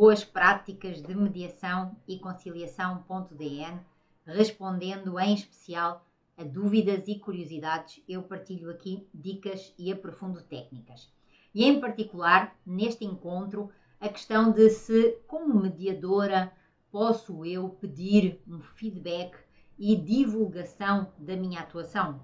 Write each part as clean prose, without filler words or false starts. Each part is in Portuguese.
boas práticas de mediação e conciliação.dn, respondendo em especial a dúvidas e curiosidades. Eu partilho aqui dicas e aprofundo técnicas. E em particular, neste encontro, a questão de se, como mediadora, posso eu pedir um feedback e divulgação da minha atuação?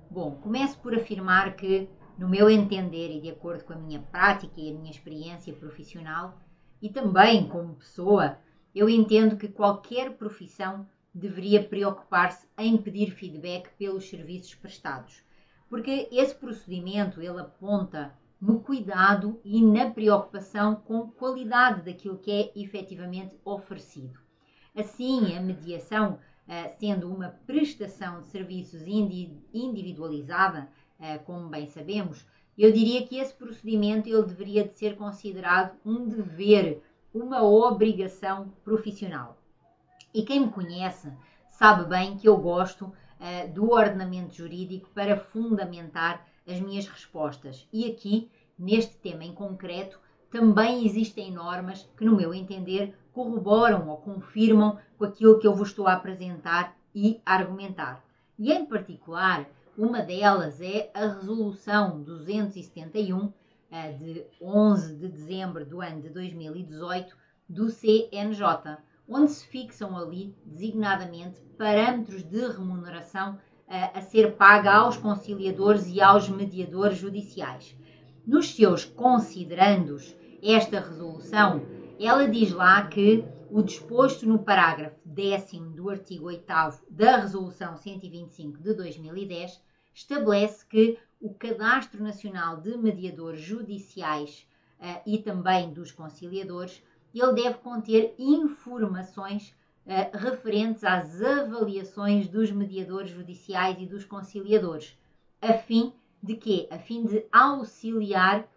Bom, começo por afirmar que, no meu entender e de acordo com a minha prática e a minha experiência profissional, e também como pessoa, eu entendo que qualquer profissão deveria preocupar-se em pedir feedback pelos serviços prestados, porque esse procedimento ele aponta no cuidado e na preocupação com a qualidade daquilo que é efetivamente oferecido. Assim, a mediação, sendo uma prestação de serviços individualizada, como bem sabemos, eu diria que esse procedimento ele deveria de ser considerado um dever, uma obrigação profissional. E quem me conhece sabe bem que eu gosto do ordenamento jurídico para fundamentar as minhas respostas. E aqui, neste tema em concreto, também existem normas que, no meu entender, corroboram ou confirmam com aquilo que eu vos estou a apresentar e a argumentar. E, em particular, uma delas é a Resolução 271, de 11 de dezembro do ano de 2018, do CNJ, onde se fixam ali, designadamente, parâmetros de remuneração a ser paga aos conciliadores e aos mediadores judiciais. Nos seus considerandos, esta resolução, ela diz lá que o disposto no parágrafo 10º do artigo 8º da Resolução 125 de 2010 estabelece que o Cadastro Nacional de Mediadores Judiciais e também dos conciliadores, ele deve conter informações referentes às avaliações dos mediadores judiciais e dos conciliadores, a fim de quê? A fim de auxiliar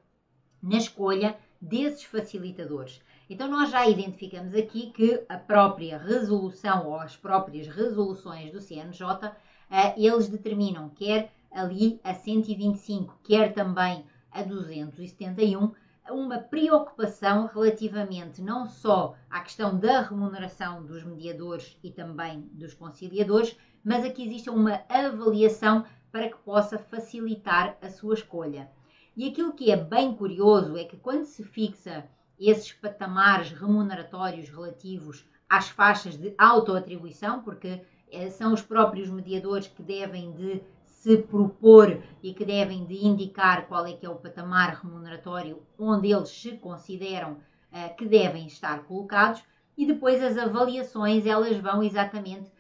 na escolha desses facilitadores. Então nós já identificamos aqui que a própria resolução ou as próprias resoluções do CNJ, eles determinam quer ali a 125, quer também a 271, uma preocupação relativamente não só à questão da remuneração dos mediadores e também dos conciliadores, mas aqui existe uma avaliação para que possa facilitar a sua escolha. E aquilo que é bem curioso é que quando se fixa esses patamares remuneratórios relativos às faixas de autoatribuição, porque são os próprios mediadores que devem de se propor e que devem de indicar qual é que é o patamar remuneratório onde eles se consideram que devem estar colocados, e depois as avaliações elas vão exatamente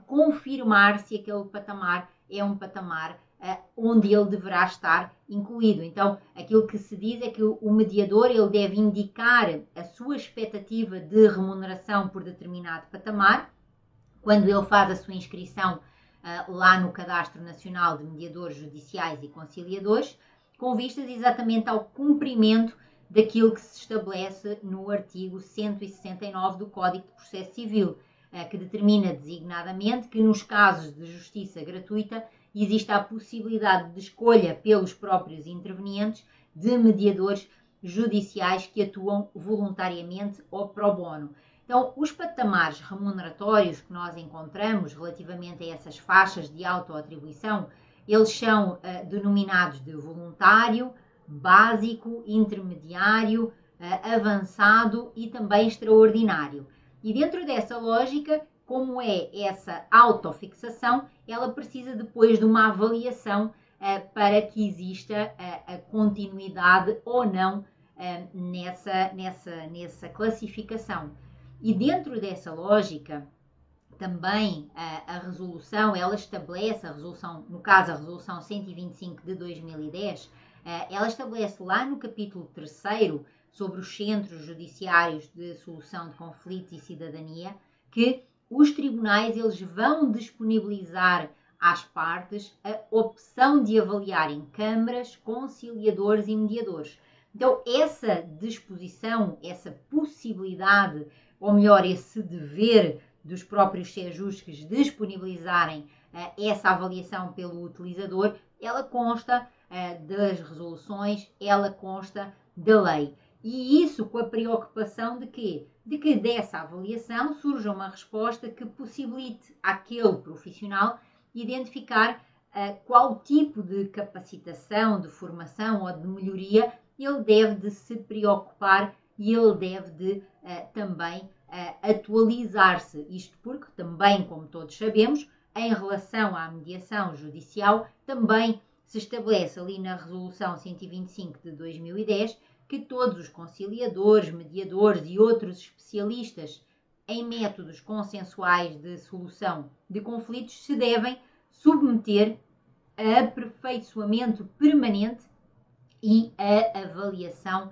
confirmar se aquele patamar é um patamar onde ele deverá estar incluído. Então, aquilo que se diz é que o mediador ele deve indicar a sua expectativa de remuneração por determinado patamar, quando ele faz a sua inscrição lá no Cadastro Nacional de Mediadores Judiciais e Conciliadores, com vistas exatamente ao cumprimento daquilo que se estabelece no artigo 169 do Código de Processo Civil, que determina designadamente que nos casos de justiça gratuita existe a possibilidade de escolha pelos próprios intervenientes de mediadores judiciais que atuam voluntariamente ou pro bono. Então, os patamares remuneratórios que nós encontramos relativamente a essas faixas de autoatribuição, eles são denominados de voluntário, básico, intermediário, avançado e também extraordinário. E dentro dessa lógica, como é essa autofixação, ela precisa depois de uma avaliação para que exista a continuidade ou não nessa classificação. E dentro dessa lógica, também a resolução, ela estabelece, no caso a resolução 125 de 2010, ela estabelece lá no capítulo 3º sobre os centros judiciários de solução de conflitos e cidadania, que os tribunais eles vão disponibilizar às partes a opção de avaliarem câmaras, conciliadores e mediadores. Então, essa disposição, essa possibilidade, ou melhor, esse dever dos próprios CEJUSCs disponibilizarem essa avaliação pelo utilizador, ela consta das resoluções, ela consta da lei. E isso com a preocupação de quê? De que dessa avaliação surja uma resposta que possibilite àquele profissional identificar qual tipo de capacitação, de formação ou de melhoria ele deve de se preocupar e ele deve de também atualizar-se. Isto porque também, como todos sabemos, em relação à mediação judicial, também se estabelece ali na Resolução 125 de 2010 que todos os conciliadores, mediadores e outros especialistas em métodos consensuais de solução de conflitos se devem submeter a aperfeiçoamento permanente e a avaliação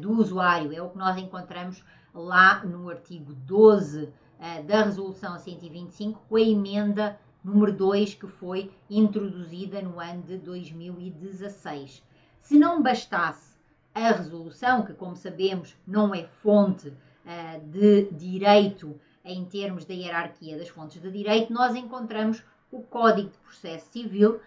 do usuário. É o que nós encontramos lá no artigo 12 da Resolução 125, com a emenda número 2 que foi introduzida no ano de 2016. Se não bastasse a resolução, que como sabemos não é fonte de direito em termos da hierarquia das fontes de direito, nós encontramos o Código de Processo Civil,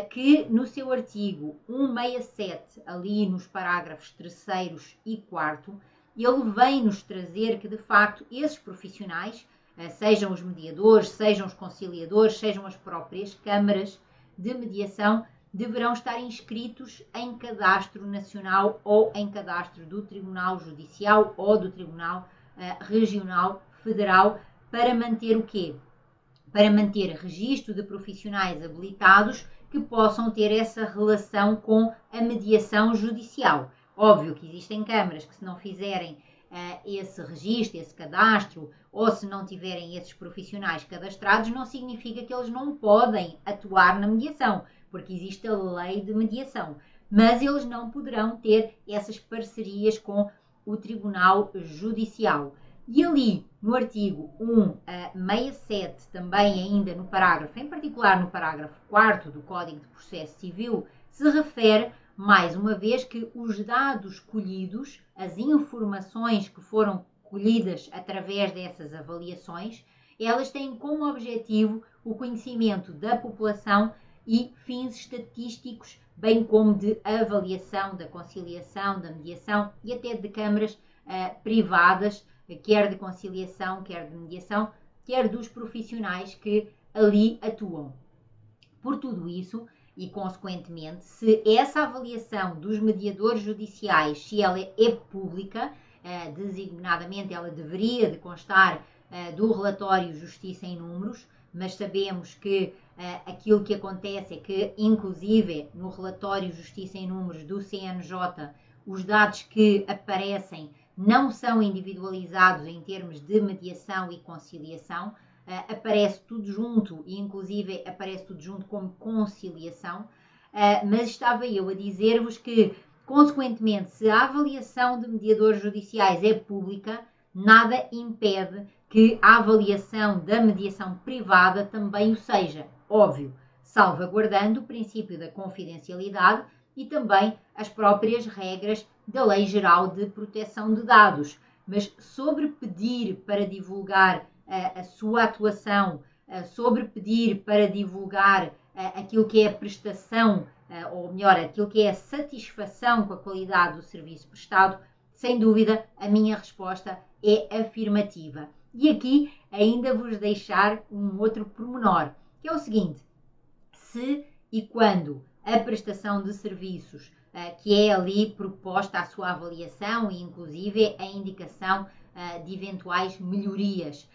que no seu artigo 167, ali nos parágrafos 3º e 4º, ele vem-nos trazer que, de facto, esses profissionais, sejam os mediadores, sejam os conciliadores, sejam as próprias câmaras de mediação, deverão estar inscritos em cadastro nacional ou em cadastro do Tribunal Judicial ou do Tribunal Regional Federal para manter o quê? Para manter registro de profissionais habilitados que possam ter essa relação com a mediação judicial. Óbvio que existem câmaras que, se não fizerem esse registro, esse cadastro, ou se não tiverem esses profissionais cadastrados, não significa que eles não podem atuar na mediação, porque existe a lei de mediação, mas eles não poderão ter essas parcerias com o Tribunal Judicial. E ali, no artigo 167, também ainda no parágrafo, em particular no parágrafo 4º do Código de Processo Civil, se refere, mais uma vez, que os dados colhidos, as informações que foram colhidas através dessas avaliações, elas têm como objetivo o conhecimento da população e fins estatísticos, bem como de avaliação da conciliação, da mediação e até de câmaras privadas, quer de conciliação, quer de mediação, quer dos profissionais que ali atuam. Por tudo isso, e consequentemente, se essa avaliação dos mediadores judiciais, se ela é pública, designadamente ela deveria de constar do relatório Justiça em Números, mas sabemos que aquilo que acontece é que, inclusive, no relatório Justiça em Números do CNJ, os dados que aparecem não são individualizados em termos de mediação e conciliação, aparece tudo junto e inclusive aparece tudo junto como conciliação, mas estava eu a dizer-vos que, consequentemente, se a avaliação de mediadores judiciais é pública, nada impede que a avaliação da mediação privada também o seja, óbvio, salvaguardando o princípio da confidencialidade e também as próprias regras da Lei Geral de Proteção de Dados. Mas sobre pedir para divulgar a sua atuação, sobre pedir para divulgar aquilo que é a prestação, ou melhor, aquilo que é a satisfação com a qualidade do serviço prestado, sem dúvida a minha resposta é afirmativa. E aqui ainda vos deixar um outro pormenor, que é o seguinte: se e quando a prestação de serviços que é ali proposta a sua avaliação e inclusive a indicação de eventuais melhorias,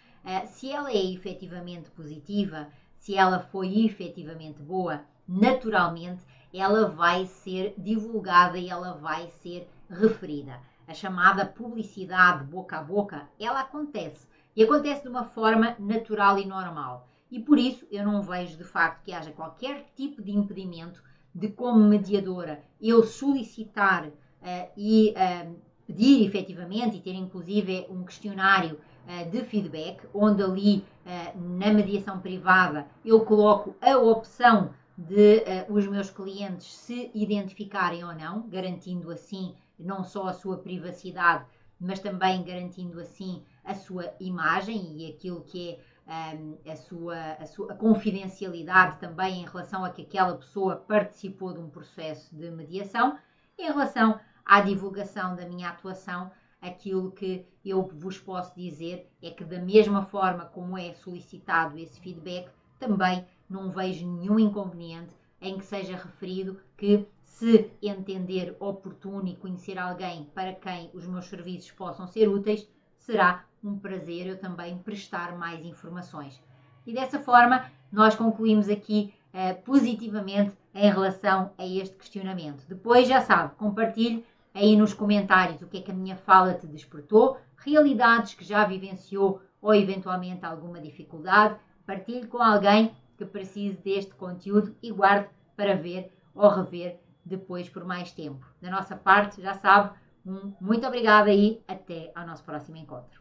se ela é efetivamente positiva, se ela foi efetivamente boa, naturalmente ela vai ser divulgada e ela vai ser referida. A chamada publicidade boca a boca, ela acontece e acontece de uma forma natural e normal. E por isso eu não vejo de facto que haja qualquer tipo de impedimento de, como mediadora, eu solicitar e pedir efetivamente e ter inclusive um questionário de feedback, onde ali na mediação privada eu coloco a opção de os meus clientes se identificarem ou não, garantindo assim não só a sua privacidade, mas também garantindo assim a sua imagem e aquilo que é a confidencialidade também em relação a que aquela pessoa participou de um processo de mediação. Em relação à divulgação da minha atuação, aquilo que eu vos posso dizer é que, da mesma forma como é solicitado esse feedback, também não vejo nenhum inconveniente em que seja referido que, se entender oportuno e conhecer alguém para quem os meus serviços possam ser úteis, será um prazer eu também prestar mais informações. E dessa forma, nós concluímos aqui positivamente em relação a este questionamento. Depois, já sabe, compartilhe aí nos comentários o que é que a minha fala te despertou, realidades que já vivenciou ou eventualmente alguma dificuldade. Partilhe com alguém que precise deste conteúdo e guarde para ver ou rever depois por mais tempo. Da nossa parte, já sabe, muito obrigada e até ao nosso próximo encontro.